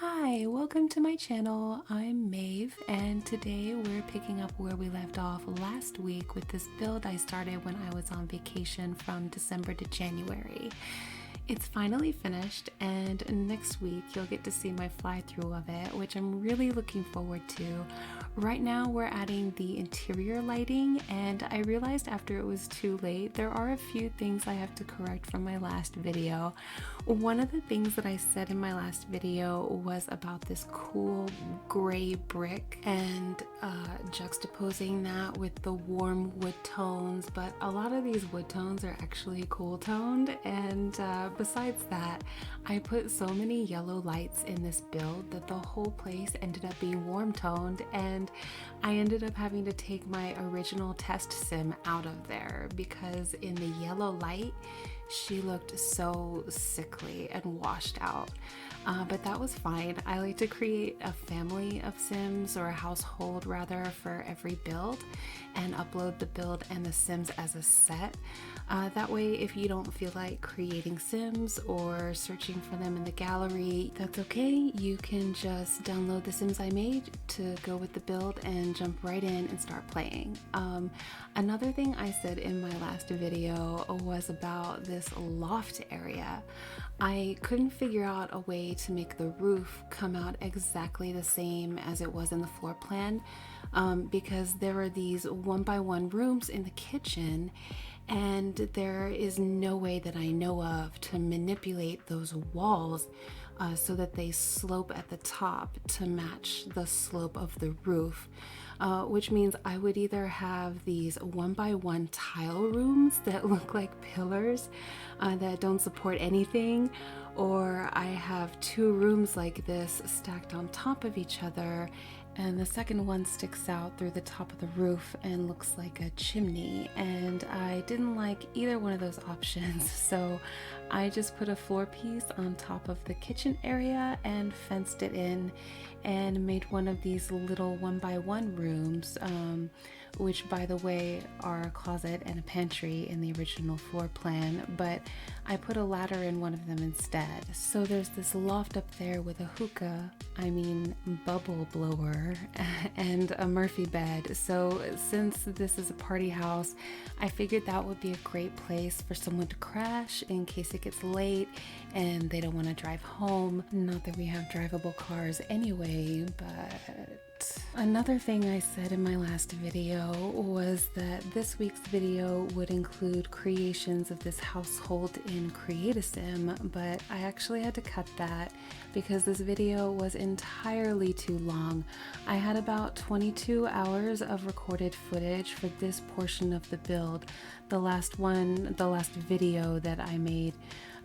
Hi, welcome to my channel. I'm Maeve, and today we're picking up where we left off last week with this build I started when I was on vacation from December to January. It's finally finished, and next week you'll get to see my fly-through of it, which I'm really looking forward to. Right now we're adding the interior lighting, and I realized after it was too late there are a few things I have to correct from my last video. One of the things that I said in my last video was about this cool gray brick and juxtaposing that with the warm wood tones, but a lot of these wood tones are actually cool toned, and besides that, I put so many yellow lights in this build that the whole place ended up being warm toned, and I ended up having to take my original test sim out of there because in the yellow light she looked so sickly and washed out. But that was fine. I like to create a family of sims, or a household rather, for every build and upload the build and the sims as a set. That way, if you don't feel like creating sims or searching for them in the gallery, that's okay. You can just download the sims I made to go with the build and jump right in and start playing. Another thing I said in my last video was about this loft area. I couldn't figure out a way to make the roof come out exactly the same as it was in the floor plan, because there are these 1x1 rooms in the kitchen, and there is no way that I know of to manipulate those walls so that they slope at the top to match the slope of the roof, which means I would either have these 1x1 tile rooms that look like pillars that don't support anything, or I have two rooms like this stacked on top of each other, and the second one sticks out through the top of the roof and looks like a chimney, and I didn't like either one of those options, so I just put a floor piece on top of the kitchen area and fenced it in and made one of these little 1x1 rooms, which by the way are a closet and a pantry in the original floor plan, but I put a ladder in one of them instead. So there's this loft up there with a bubble blower and a Murphy bed. So since this is a party house, I figured that would be a great place for someone to crash in case it gets late and they don't want to drive home. Not that we have drivable cars anyway, but another thing I said in my last video was that this week's video would include creations of this household in Create-A-Sim, but I actually had to cut that because this video was entirely too long. I had about 22 hours of recorded footage for this portion of the build. The last video that I made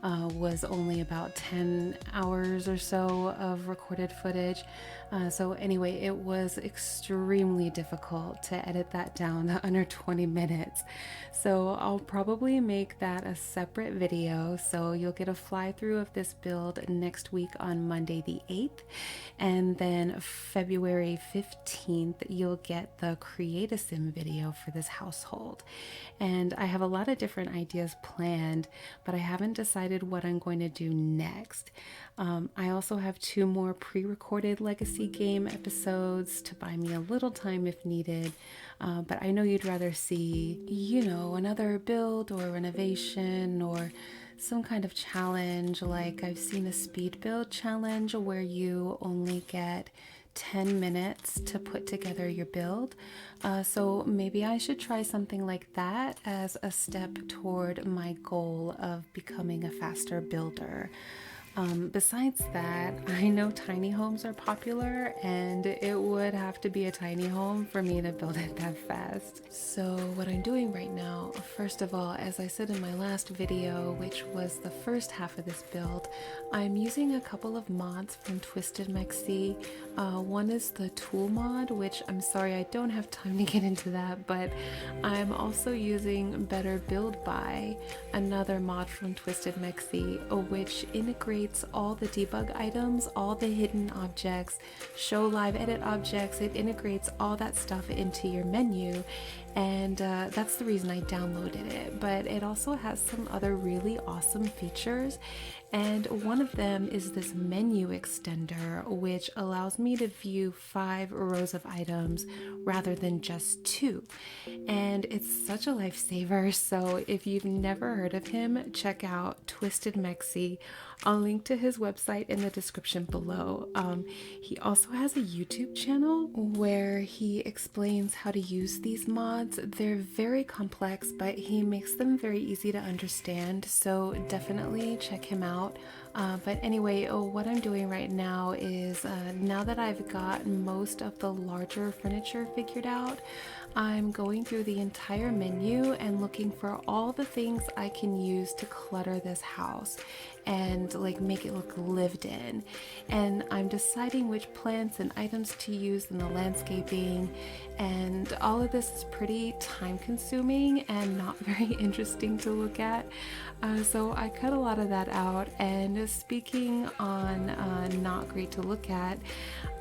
was only about 10 hours or so of recorded footage. So anyway, it was extremely difficult to edit that down to under 20 minutes. So I'll probably make that a separate video. So you'll get a fly through of this build next week on Monday the 8th. And then February 15th, you'll get the Create-A-Sim video for this household. And I have a lot of different ideas planned, but I haven't decided what I'm going to do next. I also have 2 more pre-recorded legacy game episodes to buy me a little time if needed, but I know you'd rather see, another build or renovation or some kind of challenge. Like I've seen a Speedbuild challenge where you only get 10 minutes to put together your build. So maybe I should try something like that as a step toward my goal of becoming a faster builder. Besides that, I know tiny homes are popular, and it would have to be a tiny home for me to build it that fast. So what I'm doing right now, first of all, as I said in my last video, which was the first half of this build, I'm using a couple of mods from Twisted Mexi. One is the tool mod, which I'm sorry I don't have time to get into that, but I'm also using Better Build By, another mod from Twisted Mexi, which integrates integrates all the debug items, all the hidden objects, show live edit objects. It integrates all that stuff into your menu, and that's the reason I downloaded it. But it also has some other really awesome features, and one of them is this menu extender, which allows me to view 5 rows of items rather than just 2. And it's such a lifesaver. So if you've never heard of him, check out Twisted Mexi. I'll link to his website in the description below. He also has a YouTube channel where he explains how to use these mods. They're very complex, but he makes them very easy to understand, so definitely check him out. But anyway, what I'm doing right now is, now that I've got most of the larger furniture figured out, I'm going through the entire menu and looking for all the things I can use to clutter this house and like make it look lived in. And I'm deciding which plants and items to use in the landscaping, and all of this is pretty time consuming and not very interesting to look at. So I cut a lot of that out. And speaking on not great to look at,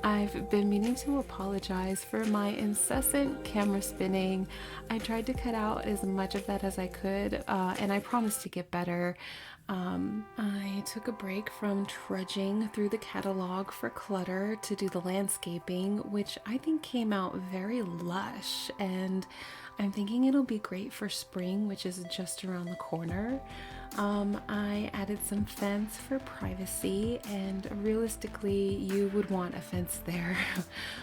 I've been meaning to apologize for my incessant camera spinning. I tried to cut out as much of that as I could, and I promised to get better. I took a break from trudging through the catalog for clutter to do the landscaping, which I think came out very lush, and I'm thinking it'll be great for spring, which is just around the corner. I added some fence for privacy, and realistically you would want a fence there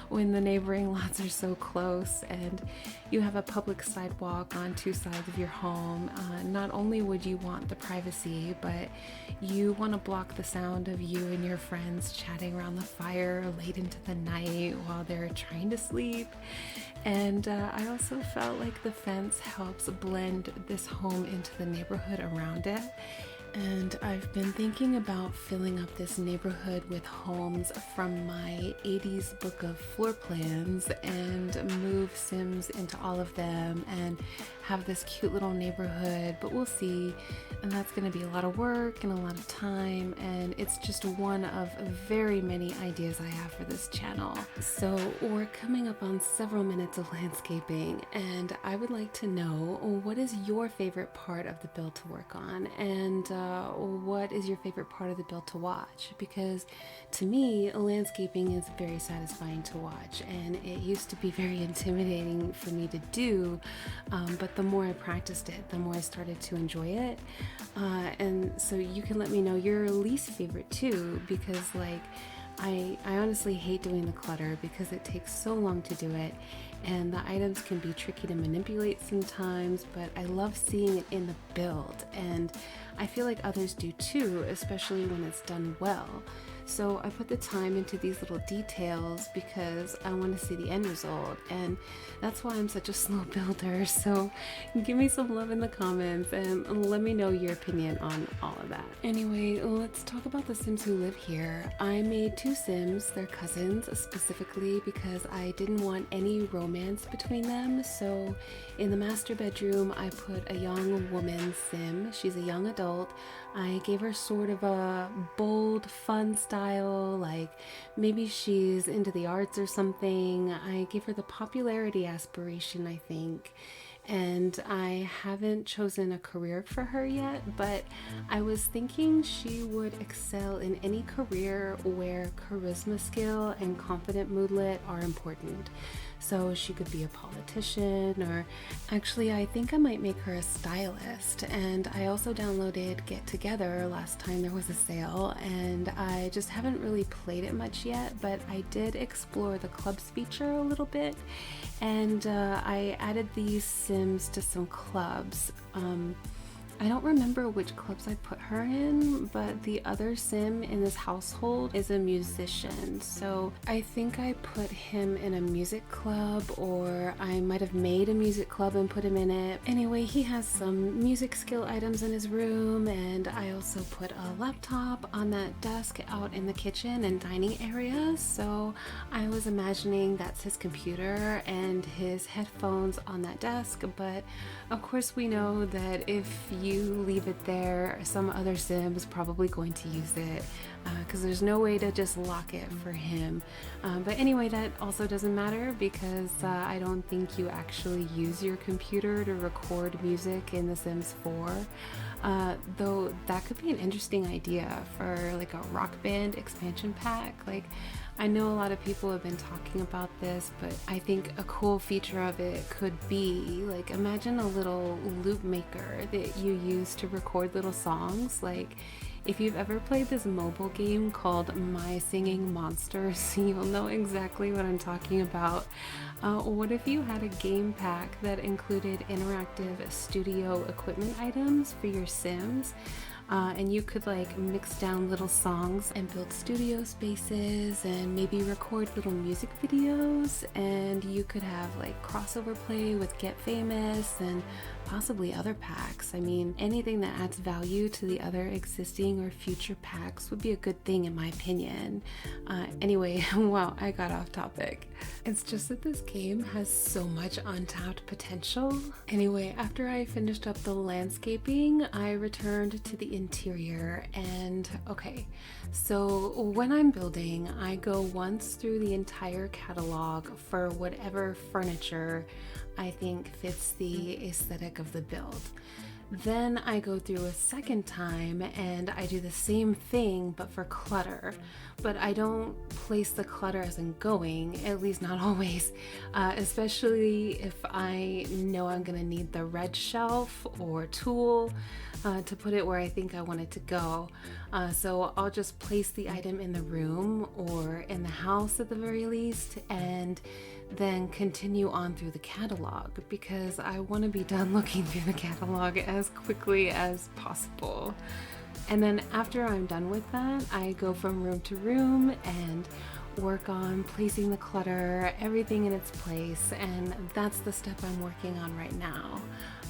when the neighboring lots are so close and you have a public sidewalk on 2 sides of your home. Not only would you want the privacy, but you want to block the sound of you and your friends chatting around the fire late into the night while they're trying to sleep. And I also felt like the fence helps blend this home into the neighborhood around it. And I've been thinking about filling up this neighborhood with homes from my 80s book of floor plans and move Sims into all of them and have this cute little neighborhood, but we'll see. And that's going to be a lot of work and a lot of time, and it's just one of very many ideas I have for this channel. So we're coming up on several minutes of landscaping, and I would like to know, what is your favorite part of the build to work on, and what is your favorite part of the build to watch? Because to me, landscaping is very satisfying to watch, and it used to be very intimidating for me to do, but the more I practiced it, the more I started to enjoy it. And so you can let me know your least favorite too, because like I honestly hate doing the clutter because it takes so long to do it, and the items can be tricky to manipulate sometimes, but I love seeing it in the build, and I feel like others do too, especially when it's done well. So I put the time into these little details because I want to see the end result, and that's why I'm such a slow builder. So give me some love in the comments and let me know your opinion on all of that. Anyway, let's talk about the Sims who live here. I made 2 Sims, they're cousins, specifically because I didn't want any romance between them. So in the master bedroom, I put a young woman Sim. She's a young adult. I gave her sort of a bold, fun style, like maybe she's into the arts or something. I gave her the popularity aspiration, I think. And I haven't chosen a career for her yet, but I was thinking she would excel in any career where charisma skill and confident moodlet are important. So she could be a politician, or actually I think I might make her a stylist. And I also downloaded Get Together last time there was a sale, and I just haven't really played it much yet, but I did explore the clubs feature a little bit, and I added these Sims to some clubs. I don't remember which clubs I put her in, but the other Sim in this household is a musician, so I think I put him in a music club, or I might have made a music club and put him in it. Anyway, he has some music skill items in his room, and I also put a laptop on that desk out in the kitchen and dining area, so I was imagining that's his computer and his headphones on that desk. But of course we know that if you you leave it there, some other sim is probably going to use it because there's no way to just lock it for him. But anyway, that also doesn't matter because I don't think you actually use your computer to record music in The Sims 4. Though that could be an interesting idea for like a Rock Band expansion pack. Like, I know a lot of people have been talking about this, but I think a cool feature of it could be like, imagine a little loop maker that you use to record little songs. Like, if you've ever played this mobile game called My Singing Monsters, you'll know exactly what I'm talking about. What if you had a game pack that included interactive studio equipment items for your Sims? And you could like mix down little songs and build studio spaces and maybe record little music videos, and you could have like crossover play with Get Famous and possibly other packs. I mean, anything that adds value to the other existing or future packs would be a good thing in my opinion. Anyway, wow, I got off topic. It's just that this game has so much untapped potential. Anyway, after I finished up the landscaping, I returned to the interior. And okay, so when I'm building, I go once through the entire catalog for whatever furniture I think fits the aesthetic of the build. Then I go through a second time and I do the same thing but for clutter. But I don't place the clutter as I'm going, at least not always, especially if I know I'm gonna need the red shelf or tool to put it where I think I want it to go. So I'll just place the item in the room or in the house at the very least, and then continue on through the catalog because I want to be done looking through the catalog as quickly as possible. And then after I'm done with that, I go from room to room and work on placing the clutter, everything in its place, and that's the step I'm working on right now.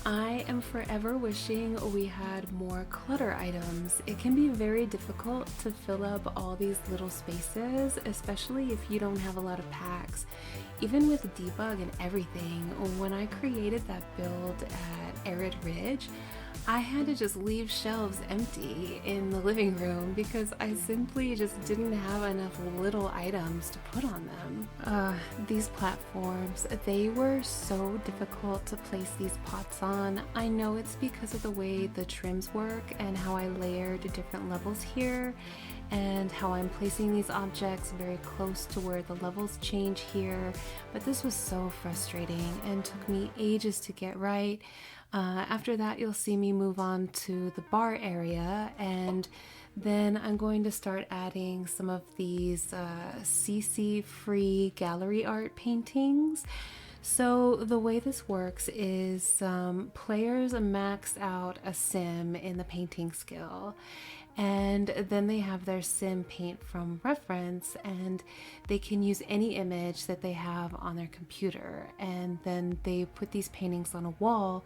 I am forever wishing we had more clutter items. It can be very difficult to fill up all these little spaces, especially if you don't have a lot of packs. Even with debug and everything, when I created that build at Arid Ridge, I had to just leave shelves empty in the living room because I simply just didn't have enough little items to put on them. These platforms, they were so difficult to place these pots on. I know it's because of the way the trims work and how I layered different levels here, and how I'm placing these objects very close to where the levels change here, but this was so frustrating and took me ages to get right. After that, you'll see me move on to the bar area, and then I'm going to start adding some of these CC-free gallery art paintings. So the way this works is players max out a sim in the painting skill, and then they have their sim paint from reference, and they can use any image that they have on their computer, and then they put these paintings on a wall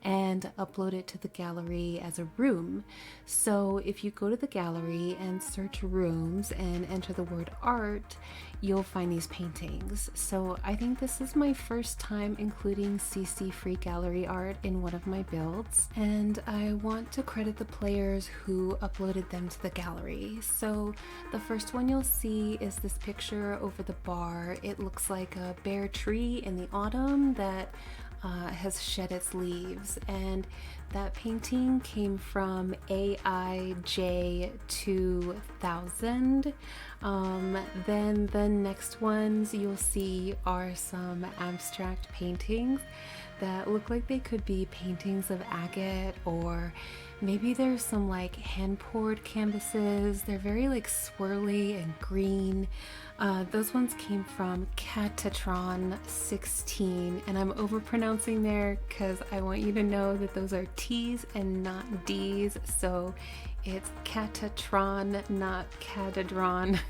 and upload it to the gallery as a room. So if you go to the gallery and search rooms and enter the word art, you'll find these paintings. So I think this is my first time including CC free gallery art in one of my builds, and I want to credit the players who uploaded them to the gallery. So the first one you'll see is this picture over the bar. It looks like a bare tree in the autumn that has shed its leaves, and that painting came from AIJ 2000. Then the next ones you'll see are some abstract paintings that look like they could be paintings of agate, or maybe there's some like hand-poured canvases. They're very like swirly and green. Those ones came from Catatron 16, and I'm overpronouncing there because I want you to know that those are T's and not D's, so it's Catatron, not Catadron.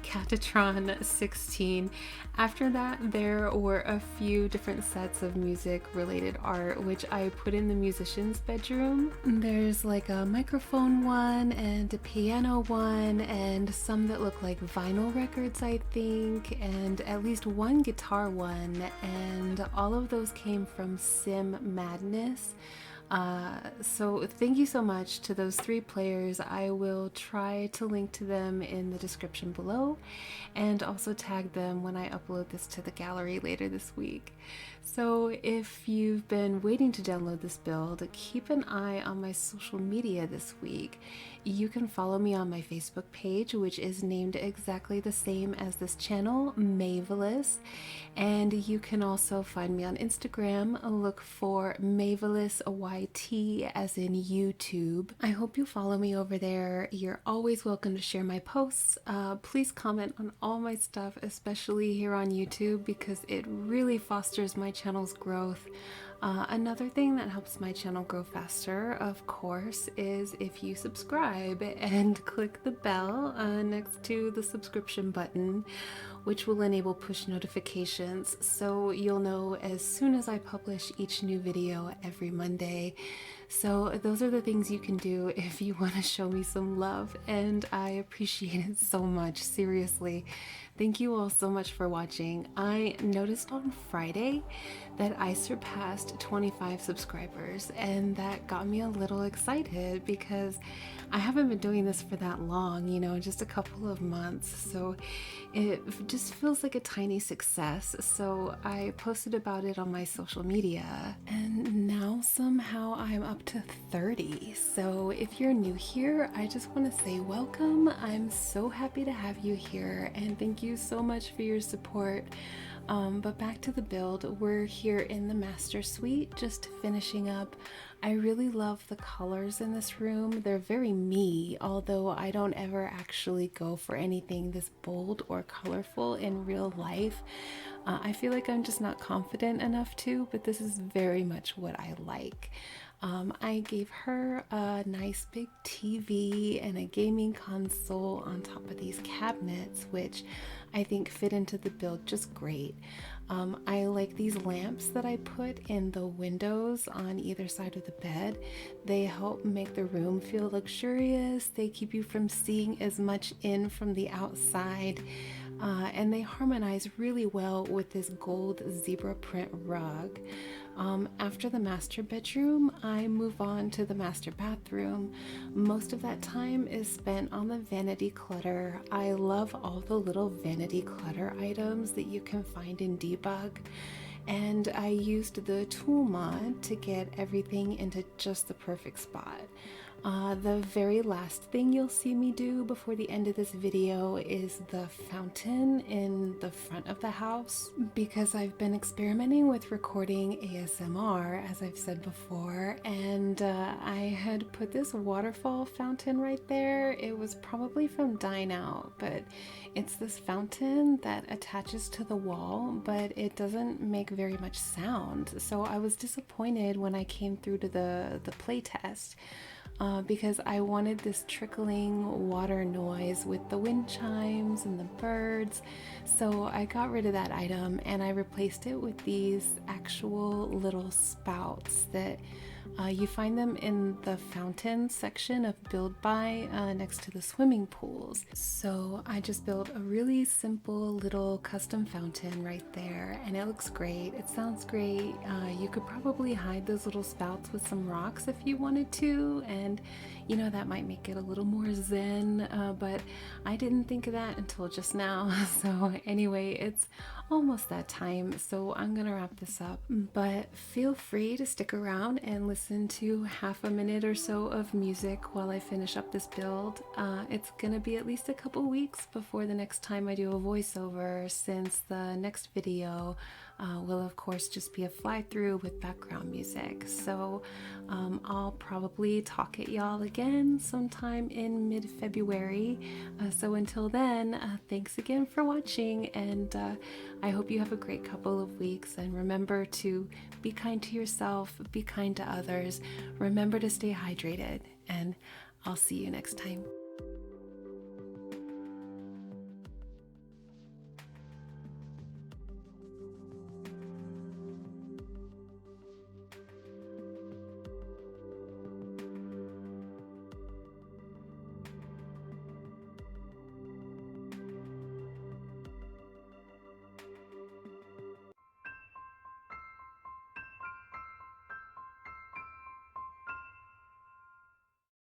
Catatron 16. After that, there were a few different sets of music related art, which I put in the musician's bedroom. There's like a microphone one and a piano one, and some that look like vinyl records, I think, and at least one guitar one, and all of those came from Sim Madness. So thank you so much to those 3 players. I will try to link to them in the description below and also tag them when I upload this to the gallery later this week. So if you've been waiting to download this build, keep an eye on my social media this week. You can follow me on my Facebook page, which is named exactly the same as this channel, Mavelous. And you can also find me on Instagram. Look for Mavelous YT as in YouTube. I hope you follow me over there. You're always welcome to share my posts. Please comment on all my stuff, especially here on YouTube, because it really fosters my channel's growth. Another thing that helps my channel grow faster, of course, is if you subscribe and click the bell next to the subscription button, which will enable push notifications so you'll know as soon as I publish each new video every Monday. So those are the things you can do if you want to show me some love, and I appreciate it so much, seriously. Thank you all so much for watching. I noticed on Friday that I surpassed 25 subscribers, and that got me a little excited because I haven't been doing this for that long, you know, just a couple of months. So it just feels like a tiny success. So I posted about it on my social media, and now somehow I'm up to 30. So if you're new here, I just want to say welcome. I'm so happy to have you here, and thank you so much for your support. But back to the build. We're here in the master suite, just finishing up. I really love the colors in this room. They're very me, although I don't ever actually go for anything this bold or colorful in real life. I feel like I'm just not confident enough to, but this is very much what I like. I gave her a nice big TV and a gaming console on top of these cabinets, which I think fit into the build just great. I like these lamps that I put in the windows on either side of the bed. They help make the room feel luxurious. They keep you from seeing as much in from the outside. And they harmonize really well with this gold zebra print rug. After the master bedroom, I move on to the master bathroom. Most of that time is spent on the vanity clutter. I love all the little vanity clutter items that you can find in Debug. And I used the tool mod to get everything into just the perfect spot. The very last thing you'll see me do before the end of this video is the fountain in the front of the house, because I've been experimenting with recording ASMR, as I've said before, and I had put this waterfall fountain right there. It was probably from Dine Out, but it's this fountain that attaches to the wall, but it doesn't make very much sound. So I was disappointed when I came through to the play test. Because I wanted this trickling water noise with the wind chimes and the birds. So I got rid of that item and I replaced it with these actual little spouts that you find them in the fountain section of Build By next to the swimming pools. So I just built a really simple little custom fountain right there, and it looks great. It sounds great. You could probably hide those little spouts with some rocks if you wanted to, and you know, that might make it a little more zen, but I didn't think of that until just now. So anyway, it's almost that time, so I'm gonna wrap this up, but feel free to stick around and listen to half a minute or so of music while I finish up this build. It's gonna be at least a couple weeks before the next time I do a voiceover, since the next video will of course just be a fly through with background music. So I'll probably talk at y'all again sometime in mid-February. So until then, thanks again for watching, and I hope you have a great couple of weeks, and remember to be kind to yourself, be kind to others, remember to stay hydrated, and I'll see you next time.